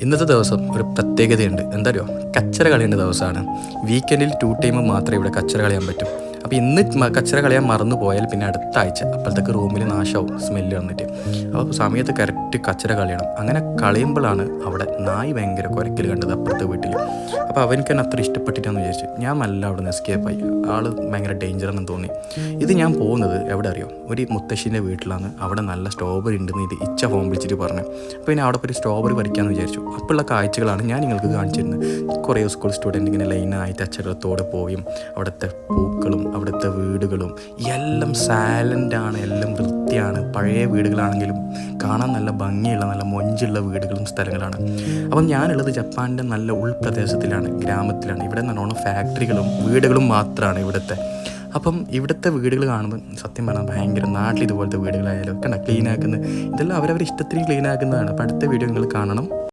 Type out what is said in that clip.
ഇന്നത്തെ ദിവസം ഒരു പ്രത്യേകതയുണ്ട്. എന്താ അറിയോ? കച്ചറ കളയേണ്ട ദിവസമാണ്. വീക്കെൻഡിൽ 2 ടൈം മാത്രമേ ഇവിടെ കച്ചറ കളയാൻ പറ്റും. അപ്പോൾ ഇന്ന് കച്ചറ കളയാൻ മറന്നു പോയാൽ പിന്നെ അടുത്ത ആഴ്ച അപ്പോഴത്തേക്ക് റൂമിൽ നാശമാവും സ്മെല്ല് വന്നിട്ട്. അപ്പോൾ സമയത്ത് കറക്റ്റ് കച്ചറ കളയണം. അങ്ങനെ കളയുമ്പോഴാണ് അവിടെ നായ് ഭയങ്കര കുരക്കൽ കണ്ടത് അപ്പുറത്തെ വീട്ടിൽ. അപ്പോൾ അവനക്ക് തന്നെ അത്ര ഇഷ്ടപ്പെട്ടിട്ടാന്ന് വിചാരിച്ചു. ഞാൻ നല്ല അവിടെ നിന്ന് എസ്കേപ്പായി. ആൾ ഭയങ്കര ഡേഞ്ചറാണെന്ന് തോന്നി. ഇത് ഞാൻ പോകുന്നത് എവിടെ അറിയോ? ഒരു മുത്തശ്ശീൻ്റെ വീട്ടിലാണ്. അവിടെ നല്ല സ്ട്രോബെറി ഉണ്ടെന്ന് ഇത് ഇച്ച ഫോൺ വിളിച്ചിട്ട് പറഞ്ഞു. അപ്പോൾ പിന്നെ അവിടെ പോയി സ്ട്രോബെറി പറിക്കാമെന്ന് വിചാരിച്ചു. അപ്പോഴുള്ള കാഴ്ചകളാണ് ഞാൻ നിങ്ങൾക്ക് കാണിച്ചു തരുന്നത്. കുറേ സ്കൂൾ സ്റ്റുഡൻറ്റ് ഇങ്ങനെ ലൈനായിട്ട് അച്ചടക്കത്തോടെ പോയും അവിടുത്തെ പൂക്കളും അവിടുത്തെ വീടുകളും എല്ലാം സൈലൻ്റാണ്, എല്ലാം വൃത്തിയാണ്. പഴയ വീടുകളാണെങ്കിലും കാണാൻ നല്ല ഭംഗിയുള്ള നല്ല മൊഞ്ചുള്ള വീടുകളും സ്ഥലങ്ങളാണ്. അപ്പം ഞാനുള്ളത് ജപ്പാൻ്റെ നല്ല ഉൾപ്രദേശത്തിലാണ്, ഗ്രാമത്തിലാണ്. ഇവിടെ നല്ലോണം ഫാക്ടറികളും വീടുകളും മാത്രമാണ് ഇവിടുത്തെ. അപ്പം ഇവിടുത്തെ വീടുകൾ കാണുമ്പോൾ സത്യം പറഞ്ഞാൽ ഭയങ്കര നാട്ടിൽ ഇതുപോലത്തെ വീടുകളായാലും ഒക്കെ ക്ലീൻ ആക്കുന്നത് ഇതെല്ലാം അവരവരുടെ ഇഷ്ടത്തിന് ക്ലീൻ ആക്കുന്നതാണ്. അപ്പം അടുത്ത വീഡിയോ നിങ്ങൾ കാണണം.